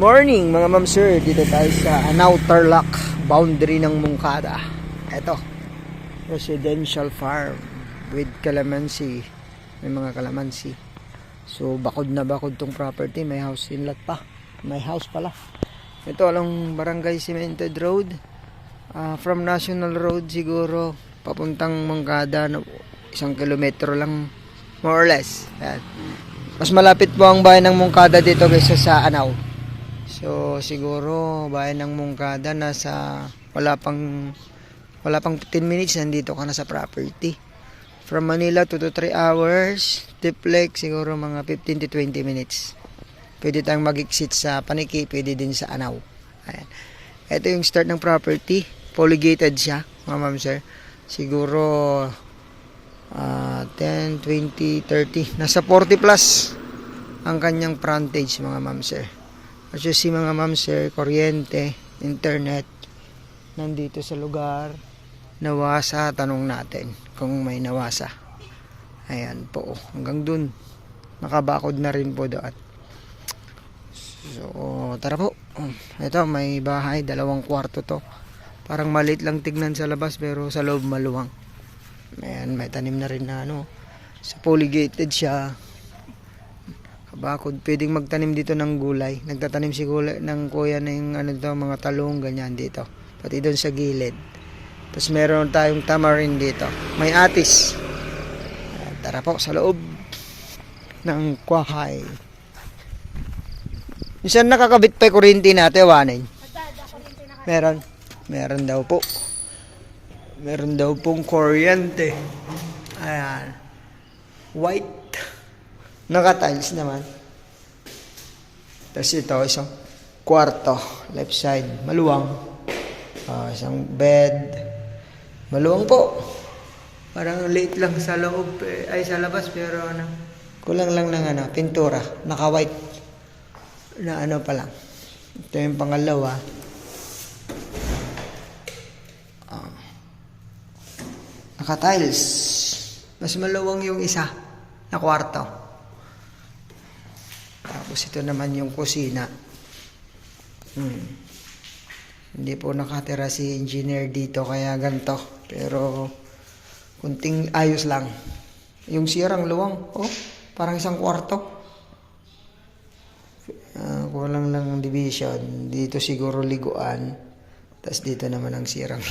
Morning mga ma'am sir, dito tayo sa Anao Tarlac, boundary ng Moncada. Eto, residential farm with calamansi. May mga calamansi. So bakod na bakod tong property, may house inlet pa. May house pala. Ito along Barangay Cemented Road. From National Road siguro papuntang Moncada, 1 kilometro lang more or less. Ayan. Mas malapit po ang bayan ng Moncada dito kaysa sa Anao. So siguro bayan ng Moncada nasa wala pang 10 minutes nandito ka na sa property. From Manila 2 to 3 hours, Tiplex siguro mga 15 to 20 minutes. Pwede tayong mag-exit sa Paniki, pwede din sa Anao. Ayan. Ito yung start ng property, polygated siya, mga ma'am sir. Siguro 10, 20, 30, nasa 40 plus ang kanyang frontage mga ma'am sir. As you see mga ma'am sir, kuryente, internet, nandito sa lugar. Nawasa, tanong natin kung may nawasa. Ayan po, hanggang dun. Nakabakod na rin po doon. So, tara po. Ito, may bahay, 2 kwarto to. Parang maliit lang tignan sa labas pero sa loob maluwang. Ayan, may tanim na rin na sa polygated siya. Bakod, pwedeng magtanim dito ng gulay. Nagtatanim si gulay ng kuya ng mga talong, ganyan dito. Pati doon sa gilid. Tapos meron tayong tamarind dito. May atis. Tara po sa loob ng kwahay. Minsan nakakabit pa yung kurinti natin, wanin. Meron. Meron daw po. Meron daw pong kuryente. Ayan. White. Naka-tiles naman. Tapos ito, isang kwarto, left side, maluwang. Isang bed, maluwang po. Parang late lang sa loob, ay sa labas, pero kulang lang ng pintura, naka-white. Na pa lang. Ito yung pangalawa. Naka-tiles. Mas maluwang yung isa na kwarto. Tapos ito naman yung kusina. Hindi po nakatira si engineer dito kaya ganito. Pero kunting ayos lang. Yung sirang luwang, parang isang kwarto. Kulang lang division. Dito siguro liguan. Tapos dito naman ang sirang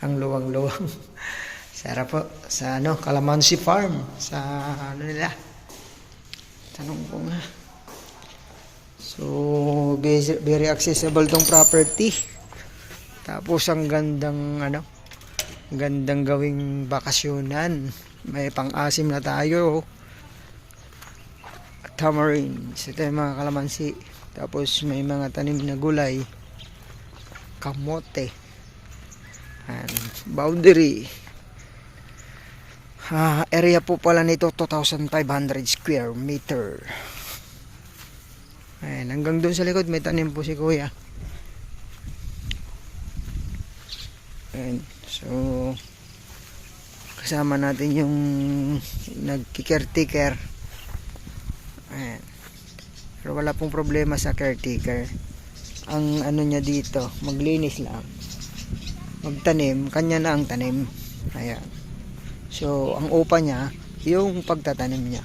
ang luwang-luwang. Sarap po sa Calamansi Farm. Sa nila. Tanong ko nga. So, very accessible tong property. Tapos ang gandang gandang gawing bakasyonan. May pang-asim na tayo. Tamarind. Ito yung mga kalamansi. Tapos may mga tanim na gulay. Kamote. And boundary. Area po pala nito 2,500 square meter. Ayan, hanggang doon sa likod may tanim po si kuya. Ayan, so kasama natin yung nagki-caretaker. Ayan. Pero wala pong problema sa caretaker. Ang niya dito, maglinis lang. Magtanim, kanya na ang tanim. Ayan. So, ang upa niya, yung pagtatanim niya.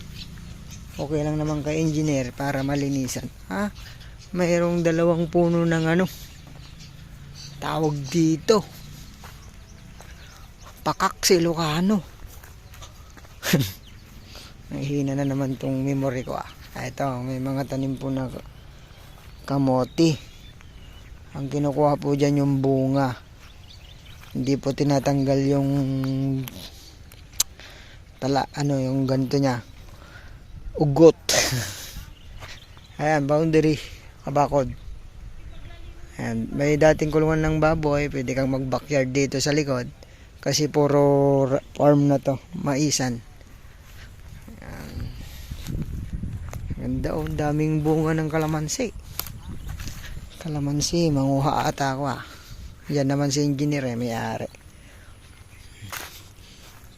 Okay lang naman kay engineer para malinisan. Mayroong 2 puno ng tawag dito. Pakak Ilocano. Nahihina na naman tong memory ko. Ito, may mga tanim po na kamote. Ang kinukuha po dyan yung bunga. Hindi po tinatanggal yung yung ganito niya. Ugot. Ayan, boundary, kabakod. Ayan, may dating kulungan ng baboy, pwede kang mag-backyard dito sa likod kasi puro farm na to, maisan. Ayan. Ganda daming bunga ng kalamansi. Kalamansi, manguha ata ako Yan naman si engineer may-ari.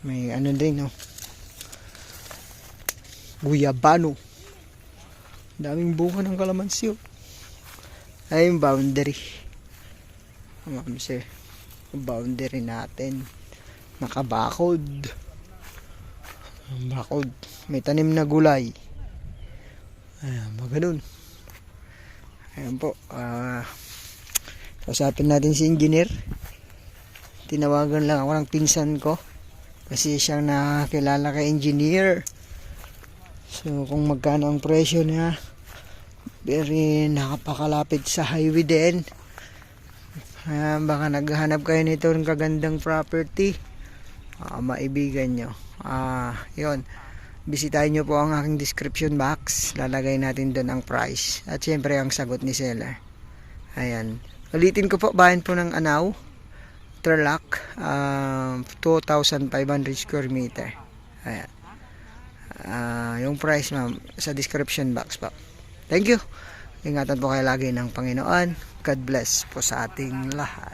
May din guyabano. Daming bunga ng kalamansi. Ay, yung boundary. Ma'am sir. Yung boundary natin. Nakabakod. Bakod. May tanim na gulay. Ayan, maganon. Ayan po. Kausapin natin si engineer. Tinawagan lang ako ng pinsan ko. Kasi siyang nakakilala kay engineer. So, kung magkano ang presyo niya, very nakapakalapit sa highway din. Baka naghahanap kayo nito ng kagandang property. Maibigan nyo. Yun. Bisitahin nyo po ang aking description box. Lalagay natin doon ang price. At syempre ang sagot ni seller. Ayan. Ulitin ko po, bahan po ng Anao, Tarlac, 2,500 square meter. Ayan. Yung price ma'am sa description box po. Thank you. Ingatan po kayo lagi ng Panginoon. God bless po sa ating lahat.